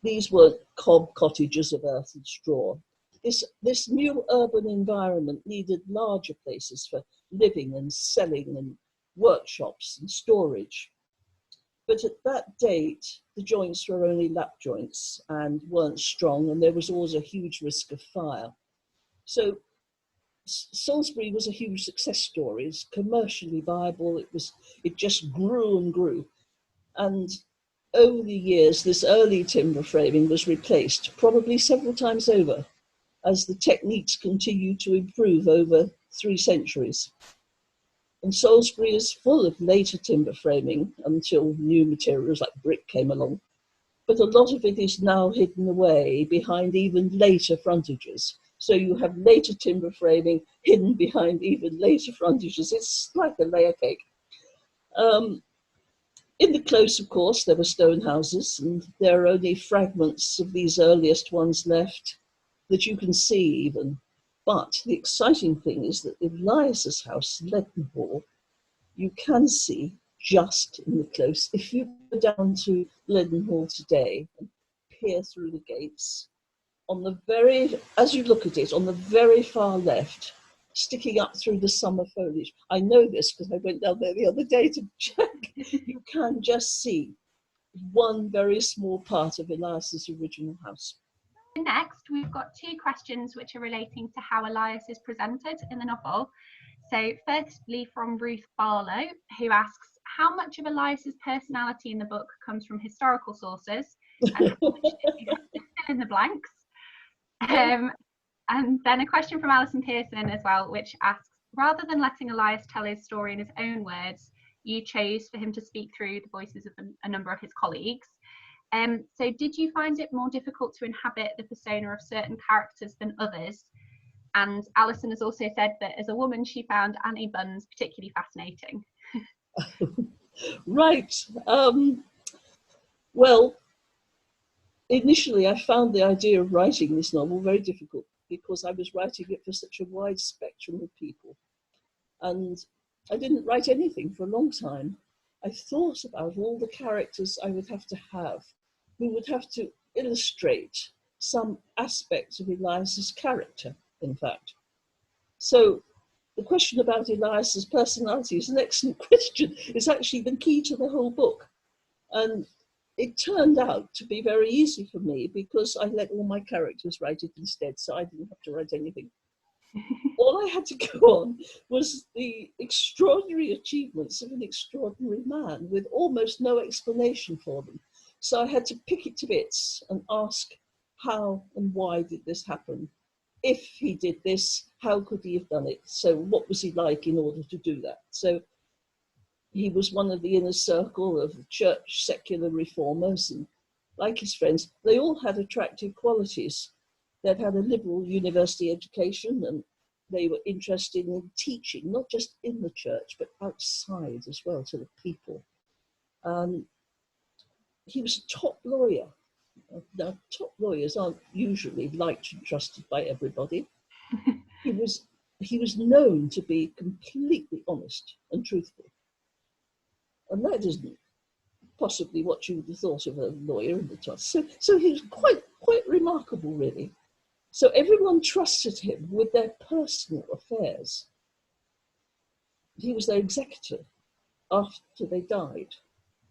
These weren't cob cottages of earth and straw. This new urban environment needed larger places for living and selling and workshops and storage. But at that date, the joints were only lap joints and weren't strong, and there was always a huge risk of fire. So Salisbury was a huge success story. It's commercially viable. It just grew and grew. And over the years, this early timber framing was replaced, probably several times over, as the techniques continued to improve over 3 centuries. And Salisbury is full of later timber framing until new materials like brick came along. But a lot of it is now hidden away behind even later frontages. So you have later timber framing hidden behind even later frontages. It's like a layer cake. In the close, of course, there were stone houses, and there are only fragments of these earliest ones left that you can see even. But the exciting thing is that Elias's house, Leadenhall, you can see just in the close. If you go down to Leadenhall today and peer through the gates, as you look at it, on the very far left, sticking up through the summer foliage, I know this because I went down there the other day to check, you can just see one very small part of Elias's original house. Next, we've got 2 questions which are relating to how Elias is presented in the novel. So firstly, from Ruth Barlow, who asks, how much of Elias's personality in the book comes from historical sources, and how much did you have to fill in the blanks? And then a question from Alison Pearson as well, which asks, rather than letting Elias tell his story in his own words, you chose for him to speak through the voices of a number of his colleagues. So did you find it more difficult to inhabit the persona of certain characters than others? And Alison has also said that as a woman, she found Annie Bunns particularly fascinating. Right. Well, initially I found the idea of writing this novel very difficult because I was writing it for such a wide spectrum of people. And I didn't write anything for a long time. I thought about all the characters I would have to have, who would have to illustrate some aspects of Elias's character, in fact. So the question about Elias's personality is an excellent question. It's actually the key to the whole book. And it turned out to be very easy for me because I let all my characters write it instead, so I didn't have to write anything. All I had to go on was the extraordinary achievements of an extraordinary man with almost no explanation for them. So I had to pick it to bits and ask how and why did this happen? If he did this, how could he have done it? So what was he like in order to do that? So he was one of the inner circle of church secular reformers, and like his friends, they all had attractive qualities. They'd had a liberal university education and they were interested in teaching, not just in the church, but outside as well to the people. He was a top lawyer. Now, top lawyers aren't usually liked and trusted by everybody. He was known to be completely honest and truthful. And that isn't possibly what you would have thought of a lawyer in the time. So he was quite remarkable, really. So everyone trusted him with their personal affairs. He was their executor after they died.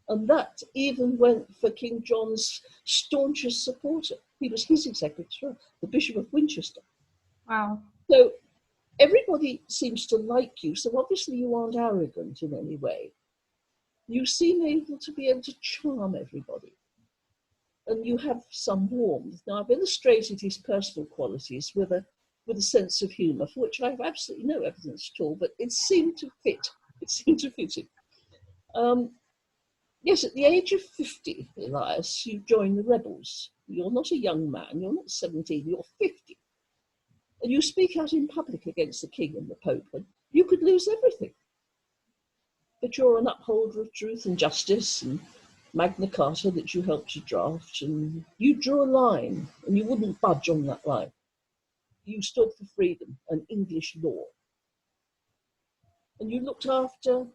And that even went for King John's staunchest supporter. He was his executor, the Bishop of Winchester. Wow. So everybody seems to like you. So obviously you aren't arrogant in any way. You seem able to be able to charm everybody. and you have some warmth. Now, I've illustrated his personal qualities with a sense of humour, for which I have absolutely no evidence at all, but it seemed to fit. It seemed to fit him. Yes, at the age of 50, Elias, you join the rebels. You're not a young man, you're not 17, you're 50. And you speak out in public against the king and the pope, and you could lose everything. But you're an upholder of truth and justice and Magna Carta that you helped to draft, and you drew a line, and you wouldn't budge on that line. You stood for freedom and English law. And you looked after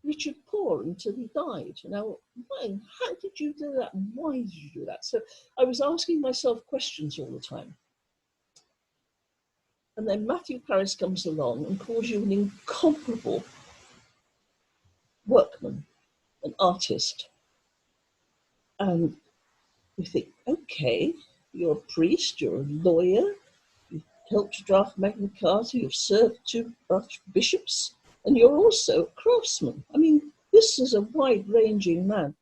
Richard Poor until he died. Now, how did you do that? Why did you do that? So I was asking myself questions all the time. And then Matthew Paris comes along and calls you an incomparable workman, an artist. And you think, okay, you're a priest, you're a lawyer, you've helped to draft Magna Carta, you've served 2 archbishops, and you're also a craftsman. I mean, this is a wide-ranging man.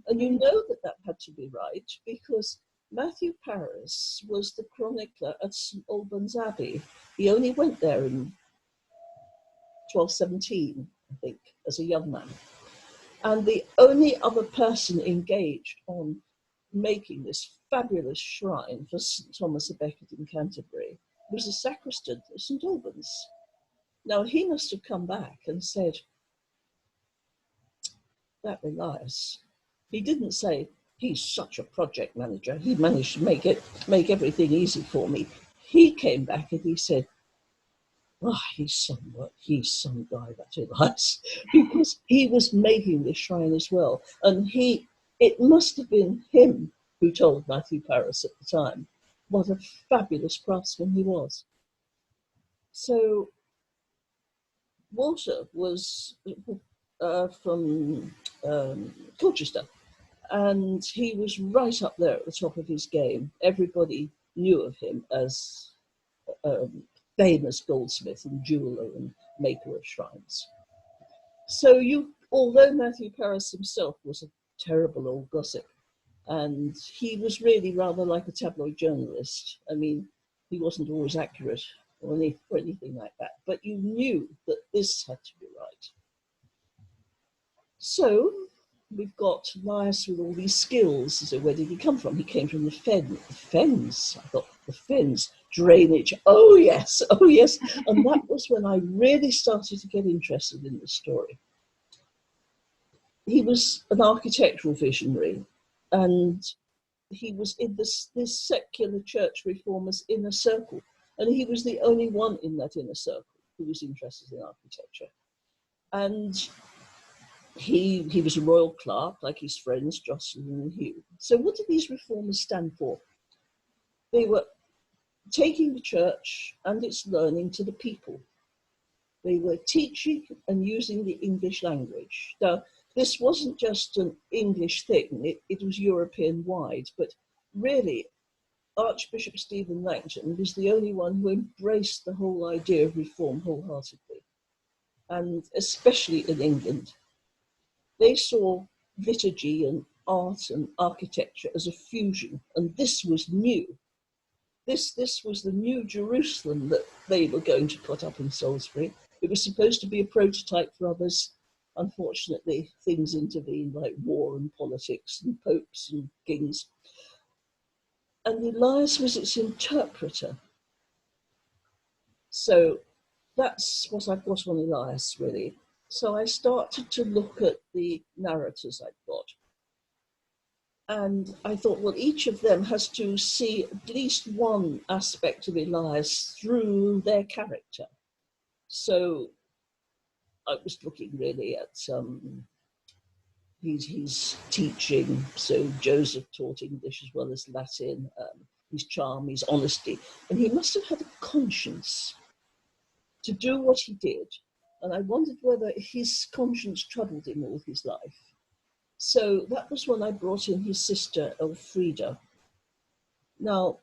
And you know that that had to be right because Matthew Paris was the chronicler at St Albans Abbey. He only went there in 1217, I think, as a young man. And the only other person engaged on making this fabulous shrine for St Thomas a Becket in Canterbury was the sacristan of St Albans. Now, he must have come back and said, that Elias, he didn't say, he's such a project manager, he managed to make everything easy for me. He came back and he said, oh, he's some guy, that Elias, because he was making this shrine as well. And it must have been him who told Matthew Paris at the time what a fabulous craftsman he was. So Walter was from Colchester, and he was right up there at the top of his game. Everybody knew of him as famous goldsmith and jeweller and maker of shrines. So although Matthew Paris himself was a terrible old gossip, and he was really rather like a tabloid journalist. I mean, he wasn't always accurate or anything like that, but you knew that this had to be right. So we've got Elias with all these skills. So where did he come from? He came from the Fens. I thought, the Fens, drainage. Oh yes. And that was when I really started to get interested in the story. He was an architectural visionary, and he was in this secular church reformers inner circle. And he was the only one in that inner circle who was interested in architecture. And he was a royal clerk, like his friends, Jocelyn and Hugh. So what did these reformers stand for? They were taking the church and its learning to the people. They were teaching and using the English language. Now, this wasn't just an English thing, it was European-wide, but really, Archbishop Stephen Langton was the only one who embraced the whole idea of reform wholeheartedly, and especially in England. They saw liturgy and art and architecture as a fusion, and this was new. This was the new Jerusalem that they were going to put up in Salisbury. It was supposed to be a prototype for others. Unfortunately, things intervened like war and politics and popes and kings. And Elias was its interpreter. So that's what I've got on Elias, really. So I started to look at the narrators I've got. And I thought, well, each of them has to see at least one aspect of Elias through their character. So I was looking really at his teaching. So Joseph taught English as well as Latin, his charm, his honesty. And he must have had a conscience to do what he did. And I wondered whether his conscience troubled him all his life. So that was when I brought in his sister, Elfrida. Now,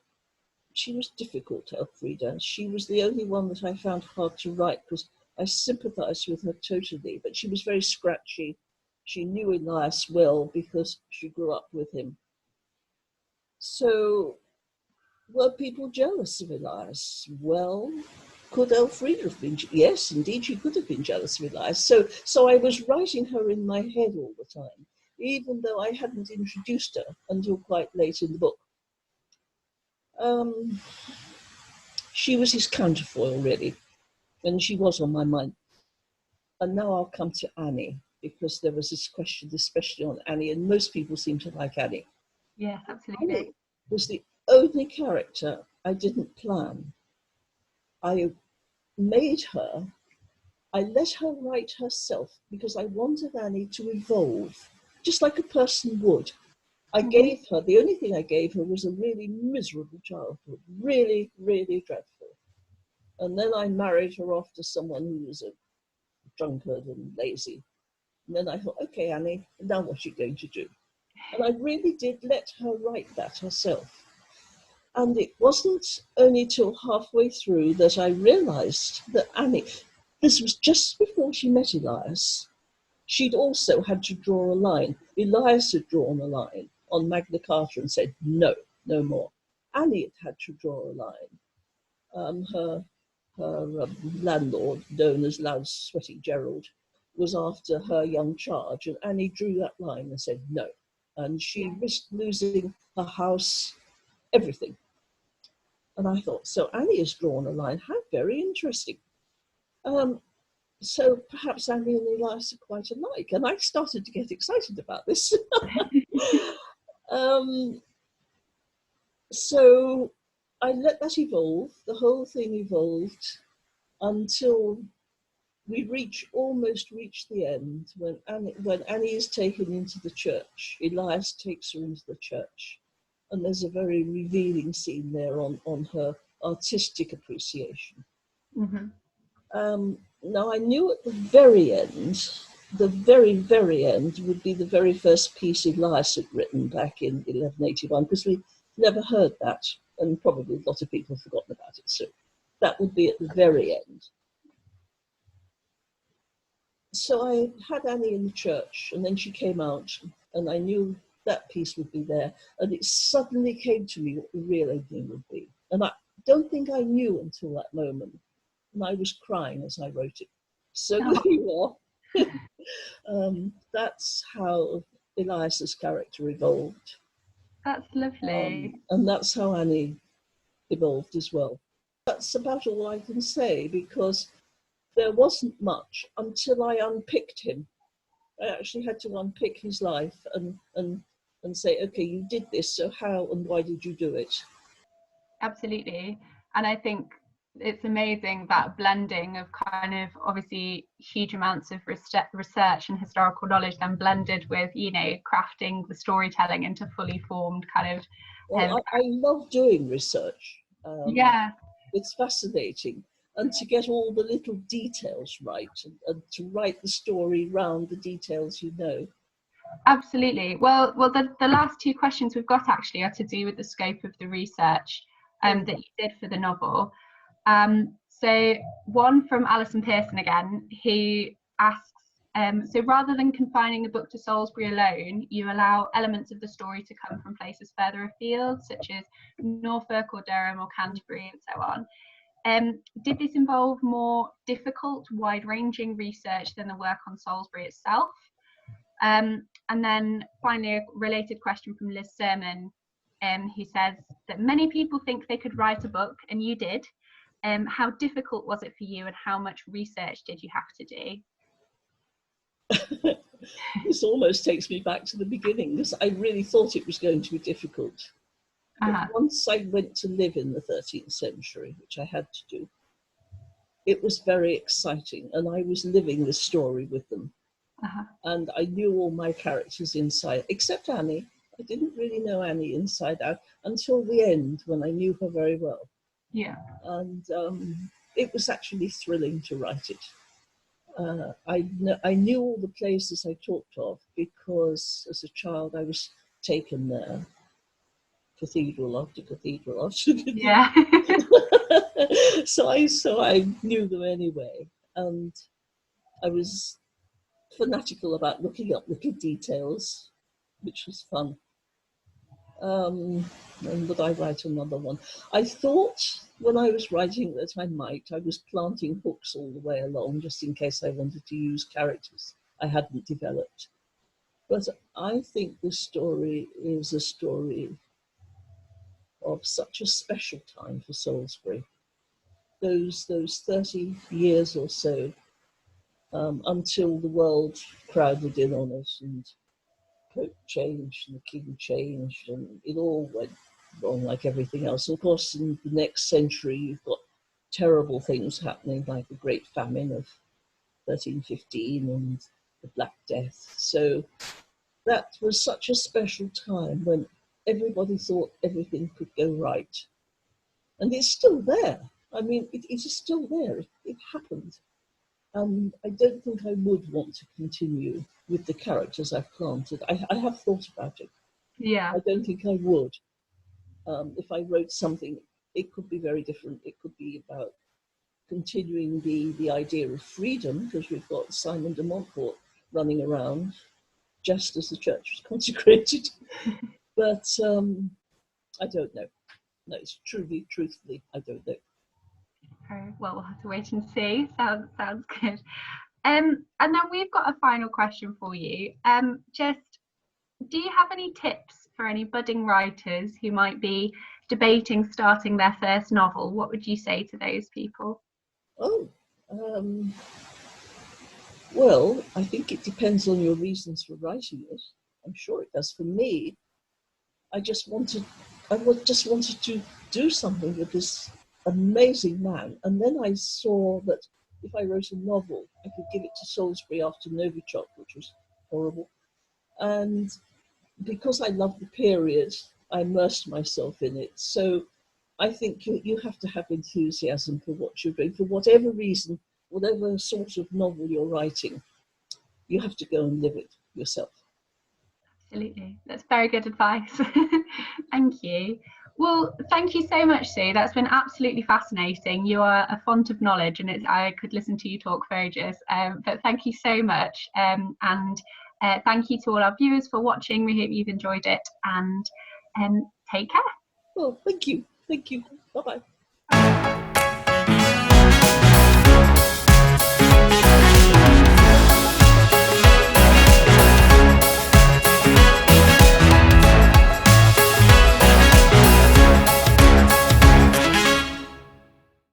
she was difficult, Elfrida. She was the only one that I found hard to write because I sympathized with her totally, but she was very scratchy. She knew Elias well because she grew up with him. So were people jealous of Elias? Well, could Elfrida have been? Yes, indeed, she could have been jealous of Elias. So I was writing her in my head all the time, even though I hadn't introduced her until quite late in the book. She was his counterfoil, really, and she was on my mind. And now I'll come to Annie, because there was this question, especially on Annie, and most people seem to like Annie. Yes, absolutely. Annie was the only character I didn't plan. I made her, I let her write herself because I wanted Annie to evolve, just like a person would. I gave her, the only thing I gave her was a really miserable childhood, really, really dreadful. And then I married her off to someone who was a drunkard and lazy. And then I thought, okay, Annie, now what are you going to do? And I really did let her write that herself. And it wasn't only till halfway through that I realized that Annie, this was just before she met Elias, she'd also had to draw a line. Elias had drawn a line on Magna Carta and said, no, no more. Annie had to draw a line. Her landlord, known as Loud Sweating Gerald, was after her young charge, and Annie drew that line and said no. And she risked losing her house, everything. And I thought, so Annie has drawn a line. How very interesting. So perhaps Annie and Elias are quite alike. And I started to get excited about this. So I let that evolve. The whole thing evolved until we almost reach the end when Annie is taken into the church. Elias takes her into the church. And there's a very revealing scene there on her artistic appreciation. Mm-hmm. Now, I knew at the very end, the very, very end would be the very first piece Elias had written back in 1181, because we never heard that, and probably a lot of people have forgotten about it. So that would be at the very end. So I had Annie in the church, and then she came out, and I knew that piece would be there. And it suddenly came to me what the real ending would be. And I don't think I knew until that moment. And I was crying as I wrote it. So there you are. That's how Elias's character evolved. That's lovely. And that's how Annie evolved as well. That's about all I can say, because there wasn't much until I unpicked him. I actually had to unpick his life and say, okay, you did this, so how and why did you do it? Absolutely. And I think it's amazing that blending of kind of obviously huge amounts of research and historical knowledge, then blended with, you know, crafting the storytelling into fully formed kind of... Well, I love doing research. Yeah. It's fascinating. And to get all the little details right and to write the story round the details you know. Absolutely. Well, the last two questions we've got actually are to do with the scope of the research that you did for the novel. So one from Alison Pearson again, who asks, so rather than confining the book to Salisbury alone, you allow elements of the story to come from places further afield, such as Norfolk or Durham or Canterbury and so on. Did this involve more difficult, wide-ranging research than the work on Salisbury itself? And then finally, a related question from Liz Sermon, who says that many people think they could write a book, and you did. How difficult was it for you, and how much research did you have to do? This almost takes me back to the beginning, because I really thought it was going to be difficult. But once I went to live in the 13th century, which I had to do, it was very exciting, and I was living this story with them. And I knew all my characters inside, except Annie. I didn't really know Annie inside out until the end, when I knew her very well. Yeah. And it was actually thrilling to write it. I knew all the places I talked of, because as a child I was taken there, cathedral after cathedral after cathedral. Yeah. So I knew them anyway, and I was fanatical about looking up little details, which was fun. And would I write another one? I thought when I was writing that I might. I was planting hooks all the way along just in case I wanted to use characters I hadn't developed. But I think this story is a story of such a special time for Salisbury. Those 30 years or so, until the world crowded in on us and Pope changed and the King changed and it all went wrong like everything else. Of course, in the next century, you've got terrible things happening like the Great Famine of 1315 and the Black Death. So that was such a special time when everybody thought everything could go right. And it's still there. I mean, it is still there. It happened. And I don't think I would want to continue with the characters I've planted. I have thought about it. Yeah. I don't think I would. If I wrote something, it could be very different. It could be about continuing the idea of freedom, because we've got Simon de Montfort running around just as the church was consecrated. But I don't know. No, it's truthfully, I don't know. Well, we'll have to wait and see. Sounds good. And then we've got a final question for you. Just, do you have any tips for any budding writers who might be debating starting their first novel? What would you say to those people? Oh, well, I think it depends on your reasons for writing it. I'm sure it does. For me, I just wanted to do something with this amazing man. And then I saw that if I wrote a novel, I could give it to Salisbury after Novichok, which was horrible. And because I love the period, I immersed myself in it. So I think you have to have enthusiasm for what you're doing. For whatever reason, whatever sort of novel you're writing, you have to go and live it yourself. Absolutely. That's very good advice. Thank you. Well, thank you so much, Sue. That's been absolutely fascinating. You are a font of knowledge, and I could listen to you talk for ages. But thank you so much. And thank you to all our viewers for watching. We hope you've enjoyed it, and take care. Well, thank you. Thank you. Bye-bye.